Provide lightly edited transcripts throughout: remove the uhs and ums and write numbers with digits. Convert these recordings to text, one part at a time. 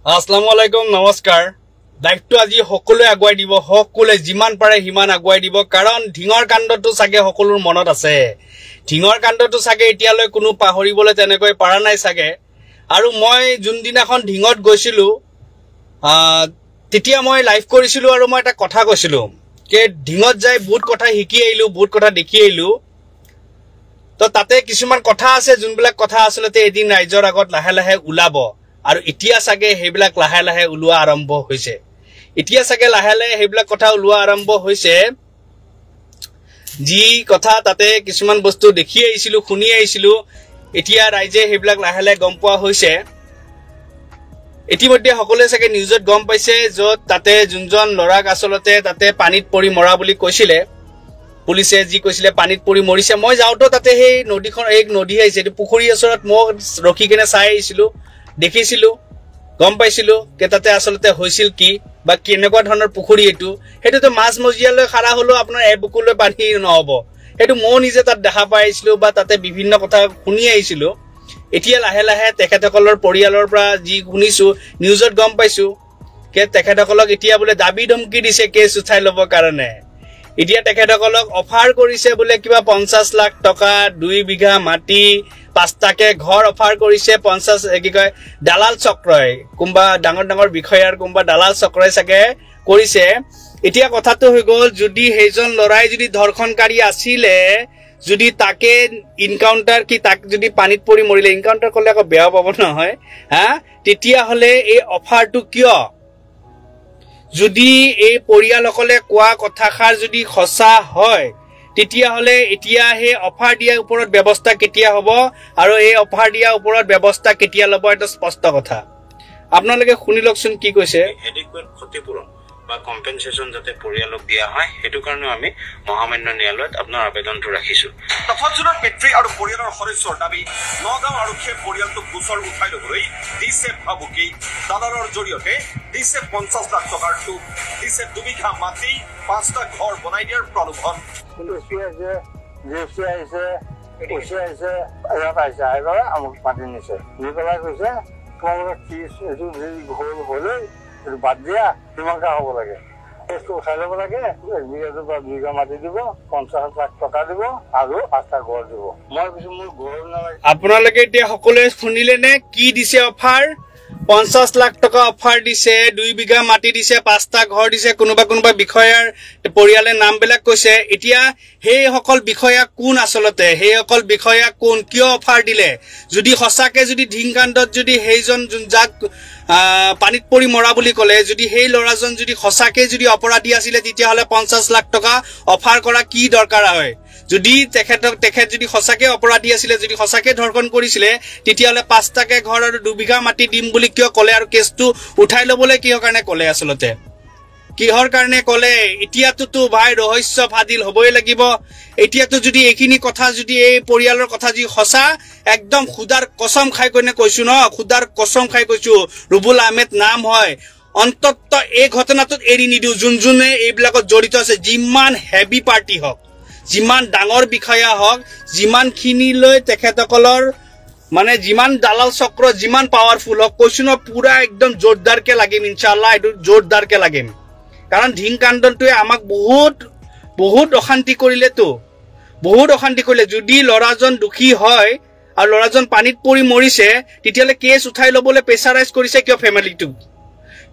আসসালামু আলাইকুম নমস্কাৰ দায়িত্ব আজি সকলোৱে আগুৱাই দিব সকলোৱে যিমান পাৰে হিমান আগুৱাই দিব কাৰণ ঢিঙৰ কাণ্ডটো সাগে সকলোৰ মনত আছে ঢিঙৰ কাণ্ডটো সাগে এতিয়ালৈ কোনো পাহৰিবলৈ তেনেকৈ পাৰা নাই সাগে আৰু মই জুনদিনাখন ঢিঙত গৈছিলো তেতিয়া মই লাইভ কৰিছিলো আৰু মই এটা কথা কৈছিলো যে ঢিঙত যাই বহুত কথা শিকি আহিলো বহুত কথা দেখি আহিলো তো তাতে কিছুমান কথা আছে যোনবিলাক কথা আসলতে এদিন ৰাইজৰ আগত লাহে লাহে উলাব আৰু ইতিয়া সাগে হেবিলাক লাহে লাহে উলোৱা আৰম্ভ হৈছে ইতিয়া সাগে লাহে লাহে হেবিলাক কথা উলোৱা আৰম্ভ হৈছে জি কথা তাতে কিছুমান বস্তু দেখি আহিছিলো শুনি আহিছিলো ইতিয়া ৰাইজে হেবিলাক লাহে লাহে গম পোৱা হৈছে ইতিমধ্যে সকলোৱে সাগে নিউজত গম পাইছে যত তাতে যোনজন লৰাক আসলতে তাতে পানীত পৰি মৰা বুলি কৈছিলে পুলিচে জি কৈছিলে পানীত পৰি মৰিছে মই যাওঁতো তাতে সেই নদীখন এক নদী আহিছে পুখুৰী ওচৰত মই ৰখি কিনে চাই আহিছিলো দেখিছিলো গম পাইছিলো কে তাতে আসলতে হৈছিল কি বা কেনেকুৱা ধৰণৰ পুখুৰী এটো হেতুটো মাছ মজিয়ালৈ খাৰা হলো আপোনাৰ এবুকুলৈ পানী নহব হেতু মই নিজে তাত দেখা পাইছিলো বা তাতে বিভিন্ন কথা শুনি আহিছিলো এতিয়া লাহে লাহে তেখেতসকলৰ পৰিয়ালৰ পৰা জি শুনিছো নিউজত গম পাইছো কে তেখেতসকলক এতিয়া বোলে দাবী ধমকি দিছে কেছ উঠাই লব কাৰণে এতিয়া তেখেতসকলক অফাৰ কৰিছে বোলে কিবা 50 লাখ টকা 2 বিঘা মাটি 5টাকে ঘৰ অফাৰ কৰিছে 50 কি কয় দালাল চক্ৰই কোনবা ডাঙৰ ডাঙৰ বিষয়াৰ কোনবা দালাল চক্ৰই সাগে কৰিছে এতিয়া কথাটো হৈ গল যদি হেজন লৰাই যদি ধৰ্ষণকাৰী আছিলে যদি তাকে ইনকাউন্টাৰ কি তাক যদি পানীত পৰি মৰিলে ইনকাউন্টাৰ কলে আকৌ বেয়া পাব নহয় হা তেতিয়া হলে এই অফাৰটো কিয় যদি এই পৰিয়ালসকলে কোৱা কথাখাৰ যদি খসা হয় তেতিয়া হলে এতিয়া হে অফাৰ দিয়া ওপৰত ব্যৱস্থা কেতিয়া হ'ব আৰু এই অফাৰ দিয়া ওপৰত ব্যৱস্থা কেতিয়া লব এটা স্পষ্ট কথা আপোনালোকে শুনি লকচোন কি কৈছে এডিকুৱেট ক্ষতিপূৰণ বা কম্পেনসেশন যাতে পৰিয়ালক দিয়া হয় হেতু কাৰণে আমি মহামান্য ন্যায়ালয়ত আপোনাৰ আবেদনটো ৰাখিছো তফাৎজনৰ পিতৃ আৰু পৰিয়ালৰ সদস্যৰ দাবী নগাঁও আৰক্ষীয়ে পৰিয়ালটোক গোচৰ উঠাই ল'বলৈ দিছে ভাবুকি দালালৰ জৰিয়তে দিছে 50 লাখ টকাৰ টোপ দিছে 2 বিঘা মাটি 5টা ঘৰ বনাই দিয়াৰ প্ৰলোভন আমাক মাতি নিছে নিপেলাই কৈছে তোমালোকে কি এইটো ঘৰ হলে বাদ দিয়া কিমানটা হ'ব লাগে কেছটো উঠাই ল'ব লাগে 1 বিঘা মাটি দিব 50 লাখ টকা দিব আৰু 5টা ঘৰ দিব মই কিছু মোৰ ঘৰ নালাগে আপোনালোকে এতিয়া সকলোৱে শুনিলে নে কি দিছে অফাৰ 50 লাখ টকা অফাৰ দিছে 2 বিঘা মাটি দিছে 5টা ঘৰ দিছে কোনোবা কোনোবা বিষয়াৰ পৰিয়ালে নামবিলাক কৈছে এতিয়া হেই সকল বিষয়া কোন আসলতে হেই সকল বিষয়া কোন কিয় অফাৰ দিলে যদি হসাকে যদি ঢিংকাণ্ডত যদি হেইজন যাক পানীত পৰি মৰা বুলি কলে যদি হেই লৰাজন যদি হসাকে যদি অপৰাধী আছিল তেতিয়া হলে 50 লাখ টকা অফাৰ কৰা কি দৰকাৰ হয় যদি তেখেত যদি হসাকে অপৰাধী আছিল যদি হসাকে ধৰ্ষণ কৰিছিল তেতিয়া হলে 5টাকে ঘৰ আৰু 2 বিঘা মাটি দিম বুলি কিয় কলে আৰু কেছটো উঠাই লবলৈ কিহৰ কাৰণে কলে আসলতে কিহৰ কাৰণে কলে এতিয়াতো ভাই ৰহস্য ফাদিল হবই লাগিব এতিয়াতো যদি এখিনি কথা যদি এই পৰিয়ালৰ কথা যি হসা একদম খুদাৰ কসম খাই কনে কৈছো ন খুদাৰ কসম খাই কৈছো ৰুবুল আহমেদ নাম হয় অন্তত এই ঘটনাটোত এৰি নিদিও যোনজনে এইবিলাকত জড়িত আছে যিমান হেভি পাৰ্টি হক যিমান ডাঙৰ বিষয়া হক যিমান খিনিলৈ তেখেতসকলৰ মানে যিমান দালাল চক্ৰ যিমান পাৱাৰফুল হক কৈছো ন পুৰা একদম জোৰদাৰকে লাগিম ইনশাআল্লাহ এটো জোৰদাৰকে লাগিম কাৰণ ঢিং কাণ্ডটোৱে আমাক বহুত অশান্তি কৰিলেতো বহুত অশান্তি কৰিলে যদি লৰাজন দুখী হয় আৰু লৰাজন পানীত পৰি মৰিছে তেতিয়ালে কেছ উঠাই লবলৈ প্ৰেছাৰাইজ কৰিছে কিয় ফ্যামিলিটো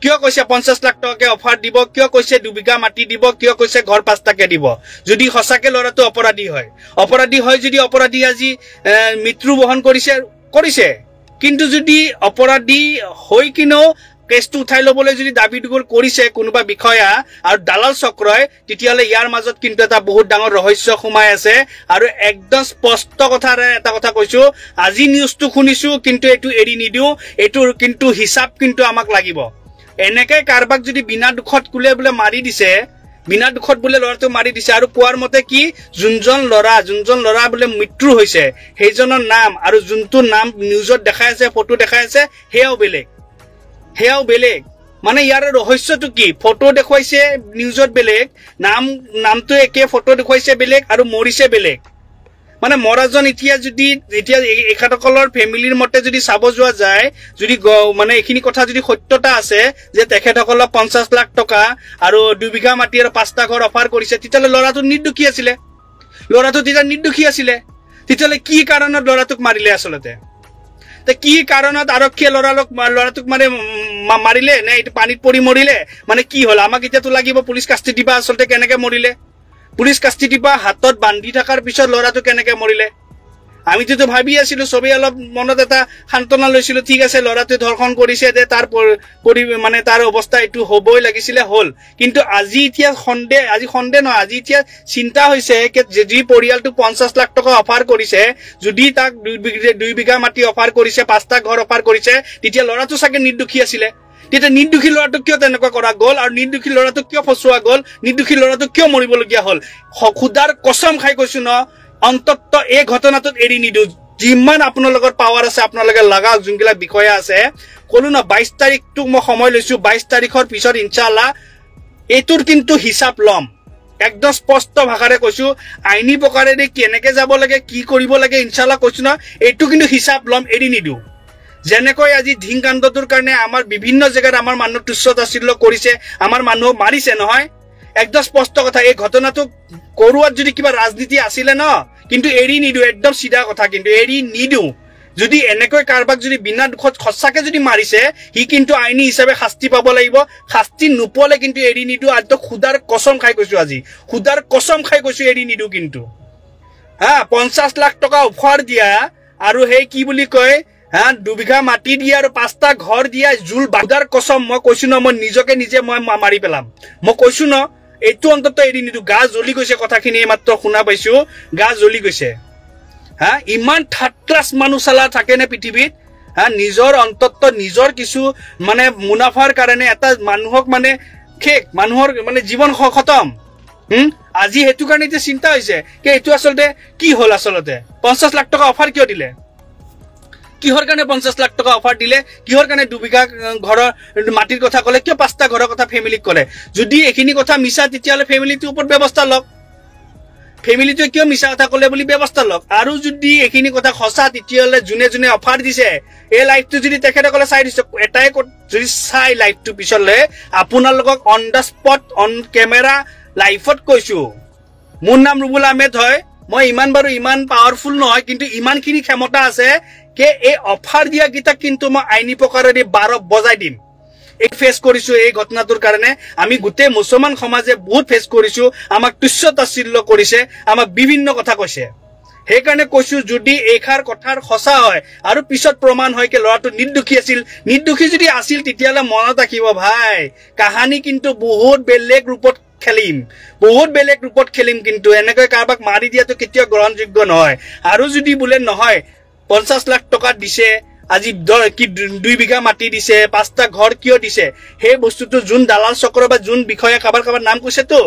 কিয় কৈছে 50 লাখ টকাকে অফাৰ দিব কিয় কৈছে 2 বিঘা মাটি দিব কিয় কৈছে ঘৰ 5টাকে দিব যদি হসাকে লৰাটো অপৰাধী হয় যদি অপৰাধী আজি মৃত্যু বহন কৰিছে কিন্তু যদি অপৰাধী হৈ কিনো কেছটো উঠাই লবলৈ যদি দাবী দুগল কৰিছে কোনোবা বিষয়া আৰু দালাল চক্ৰই তেতিয়ালে ইয়াৰ মাজত কিন্তু এটা বহুত ডাঙৰ ৰহস্য সোমাই আছে আৰু একদম স্পষ্ট কথাৰে এটা কথা কৈছো আজি নিউজটো শুনিছো কিন্তু এটো এৰি নিদিও এটোৰ কিন্তু হিসাব কিন্তু আমাক লাগিব এনেকৈ কাৰবাক যদি বিনা দুখত কুলে বোলে মাৰি দিছে বিনা দুখত বোলে লৰাটো মাৰি দিছে আৰু কোৱাৰ মতে কি যোনজন লৰা বোলে মৃত্যু হৈছে হেইজনৰ নাম আৰু যোনটো নাম নিউজত দেখাই আছে ফটো দেখাই আছে হেয়াও বেলেগ মানে ইয়াৰ ৰহস্যটো কি ফটো দেখুৱাইছে নিউজত বেলেগ নামটো একে ফটো দেখুৱাইছে বেলেগ আৰু মৰিছে বেলেগ মানে মৰাজন এতিয়া এখেতসকলৰ ফেমিলিৰ মতে যদি চাব যোৱা যায় যদি মানে এইখিনি কথা যদি সত্যতা আছে যে তেখেতসকলক 50 লাখ টকা আৰু 2 বিঘা মাটি আৰু 5টা ঘৰ অফাৰ কৰিছে তেতিয়ালে লৰাটো নিৰ্দোষী আছিলে তেতিয়ালে কি কাৰণত লৰাটোক মাৰিলে আচলতে তে কি কাৰণত আৰক্ষীয়ে লৰাটোক মাৰিলে নে এটা পানীত পৰি মৰিলে মানে কি হল আমাক এতিয়াতো লাগিব পুলিশ কাষ্টি দিবা আচলতে কেনেকে মৰিলে পুলিশ কাষ্টি দিবা হাতত বান্ধি থাকাৰ পিছত লৰাটো কেনেকে মৰিলে আমিতো ভাবি আছিলো সবে অলপ মনত এটা শান্তনা লৈছিলো ঠিক আছে লৰাটো ধৰ্ষণ কৰিছে যে তাৰ মানে তাৰ অৱস্থা এটো হবই লাগিছিলে হল কিন্তু আজি সন্দেহ নহয় আজি এতিয়া চিন্তা হৈছে যে যদি পৰিয়ালটো 50 লাখ টকা অফাৰ কৰিছে যদি তাক 2 বিঘা মাটি অফাৰ কৰিছে 5টা ঘৰ অফাৰ কৰিছে তেতিয়া লৰাটো সাকে নিৰ্দোষী আছিলে তেতিয়া নিৰ্দোষী লৰাটো কিয় তেনেকুৱা কৰা গল আৰু নিৰ্দোষী লৰাটো কিয় ফসুৱা গল নিৰ্দোষী লৰাটো কিয় মৰিবলগীয়া হল খুদাৰ কসম খাই কৈছো ন অন্তত এই ঘটনাটোত এৰি নিদু যিমান আপোনালোকৰ পাৱাৰ আছে আপোনালোকে লগা যোনগিলা বিষয় আছে কলো না 22 তাৰিখটো মই সময় লৈছো 22 তাৰিখৰ পিছত ইনশাআল্লাহ এটোৰ কিন্তু হিসাব লম একদম স্পষ্ট ভাষাৰে কৈছো আইনী প্ৰকাৰেৰে কেনেকে যাব লাগে কি কৰিব লাগে ইনশাআল্লাহ কৈছো না এটো কিন্তু হিসাব লম এৰি নিদু যেনেকৈ আজি ধিংকাণ্ডটোৰ কাৰণে আমাৰ বিভিন্ন জায়গাত আমাৰ মানুহ তুচ্ছতাচ্ছিল্য কৰিছে আমাৰ মানুহ মাৰিছে নহয় একদম স্পষ্ট কথা এই ঘটনাটো কৰোৱাত যদি কিবা ৰাজনীতি আছিল ন কিন্তু এৰি নিদু একদম সিধা কথা কিন্তু এৰি নিদু যদি এনেকৈ কাৰবাক যদি বিনা দুখত খসাকে যদি মাৰিছে হি কিন্তু আইনী হিচাপে শাস্তি পাব লাগিব শাস্তি নোপলে কিন্তু এৰি নিদু আজ খুদাৰ কসম খাই কৈছো আজি খুদাৰ কসম খাই কৈছো এৰি নিদু কিন্তু 50 লাখ টকা অফাৰ দিয়া আৰু হেই কি বুলি কয় 2 বিঘা মাটি দিয়া আৰু 5টা ঘৰ দিয়া জুল বাদাৰ কসম মই কৈছো ন মই নিজে মই মাৰি পেলাম মই কৈছো ন এটো অন্তত এৰি নিদু গা জ্বলি গৈছে কথাখিনি মাত্ৰ শুনা পাইছো গা জ্বলি গৈছে ইমান থাৰ্ড ক্লাস মানুহ চালা থাকে নে পৃথিৱীত নিজৰ অন্তত নিজৰ কিছু মানে মুনাফাৰ কাৰণে এটা মানুহক মানে মানুহৰ মানে জীৱন খতম আজি হেতু কাৰণে যে চিন্তা হৈছে যে এটো আসলতে কি হল আসলতে 50 লাখ টকা অফাৰ কিয় দিলে কিহৰ কাৰণে 50 লাখ টকা অফাৰ দিলে কিহৰ কাৰণে 2 বিঘা ঘৰৰ মাটিৰ কথা কলে কিয় 5টা ঘৰৰ কথা ফেমিলিক কলে যদি এখিনি কথা মিছা তেতিয়ালে ফেমিলিটোৰ ওপৰত ব্যৱস্থা লওক ফেমিলিটো কিয় মিছা কথা কলে বুলি ব্যৱস্থা লওক আৰু যদি এখিনি কথা খসা তেতিয়ালে জুনে অফাৰ দিছে এই লাইভটো যদি তেখেতসকলে চাই দিছে এটাই যদি চাই লাইভটো পিছলে আপোনালোকক on the spot on camera লাইভত কৈছো মোৰ নাম ৰুবুল আহমেদ হয় মই ইমান পাৱাৰফুল নহয় কিন্তু ইমানখিনি ক্ষমতা আছে কে এই অফাৰ দিয়া গিতা কিন্তু মই আইনী প্ৰকাৰেৰে 12 বজাই দিম এক ফেস কৰিছো এই ঘটনাটোৰ কাৰণে আমি গুটে মুছলমান সমাজে বহুত ফেস কৰিছো আমাক তুচ্ছতাচ্ছিল্য কৰিছে আমাক বিভিন্ন কথা কৈছে হে কাৰণে কৈছো যদি এখাৰ কথাৰ খসা হয় আৰু পিছত প্ৰমাণ হয় কে লৰাটো নিৰ্দোষী যদি আছিল তেতিয়ালে মনত ৰাখিব ভাই কাহানী কিন্তু বহুত বেলেগ ৰূপত খেলিম কিন্তু এনেকৈ কাৰবাক মাৰি দিয়াটো কেতিয়াও গ্ৰহণযোগ্য নহয় আৰু যদি বুলে নহয় 50 লাখ টকা দিছে আজি কি 2 বিঘা মাটি দিছে 5টা ঘৰ কিয় দিছে হে বস্তুটো জুন দালাল চক্ৰ বা জুন বিষয়ে কাবাৰ নাম কৈছে তো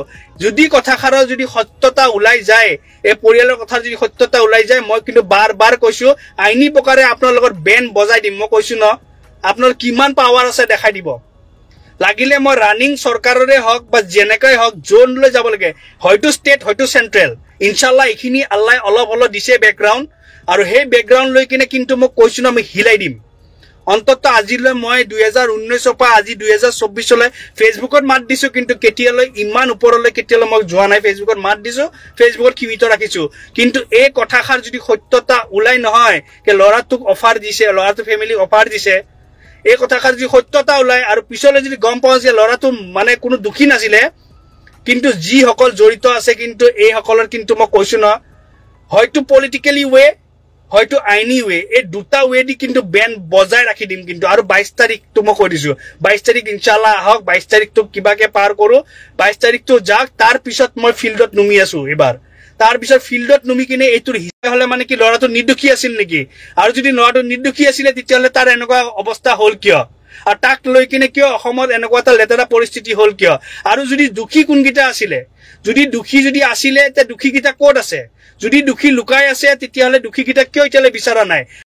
যদি কথাখাৰৰ যদি সত্যতা ওলাই যায় এই পৰিয়ালৰ কথা যদি সত্যতা ওলাই যায় মই কিন্তু বাৰ কৈছো আইনী প্ৰকাৰে আপোনালোকৰ বেন বজাই দিম মই কৈছো ন আপোনাৰ কিমান পাৱাৰ আছে দেখাই দিব লাগিলে মই ৰানিং চৰকাৰৰে হক বা জেনেকৈ হক জোন লৈ যাব লাগে হয়তো ষ্টেট হয়তো সেন্ট্ৰেল ইনশাআল্লাহ এখিনি আল্লাহ অলপ দিছে ব্যাকগ্ৰাউণ্ড আৰু হে ব্যাকগ্ৰাউণ্ড লৈ কিনে কিন্তু মই কৈছো না মই হিলাই দিম অন্তত আজিলৈ মই 2019 পৰা আজি 2024 লৈ ফেসবুকত মাত দিছো কিন্তু কেতিয়ালৈ ইমান ওপৰলৈ কেতিয়ালৈ মই যোৱা নাই ফেসবুকত মাত দিছো ফেসবুকত সীমিত ৰাখিছো কিন্তু এই কথাখাৰ যদি সত্যতা ওলাই নহয় কে লৰাটোক অফাৰ দিছে লৰাটো ফেমিলি অফাৰ দিছে এই কথাখাৰ যদি সত্যতা ওলাই আৰু পিছলৈ যদি গম পাও যে লৰাটো মানে কোনো দুখী নাছিলে কিন্তু যি সকল জড়িত আছে কিন্তু এই সকলৰ কিন্তু মই কৈছো না হয়তো পলিটিক্যালি ওয়ে হয়তো আইনি ওয়ে এই দুটা ওয়ে দি কিন্তু বেন বজাই ৰাখি দিম কিন্তু আৰু 22 তাৰিখটো মই কৈ দিছো 22 তাৰিখ ইনশাআল্লাহ হক 22 তাৰিখটো কিবাকে পাৰ কৰো 22 তাৰিখটো যাক তাৰ পিছত মই ফিল্ডত নুমি আছো এবাৰ তাৰ পিছত ফিল্ডত নুমি কিনে এইটোৰ হিসাব হলে মানে কি লৰাটো নিৰ্দোষী আছিল নেকি আৰু যদি লৰাটো নিৰ্দোষী আছিল তেতিয়ালে তাৰ এনেকুৱা অৱস্থা হল কিয় আৰু তাক লৈ কিনে কিয় অসমত এনেকুৱা এটা লেতেৰা পৰিস্থিতি হল কিয় আৰু যদি দুখী কোনগিটা আছিলে যদি দুখী যদি আছিলে তে দুখী গিটা ক'ত আছে যদি দুখী লুকাই আছে তেতিয়ালে দুখী গিটা কিয় ইতালে বিচাৰা নাই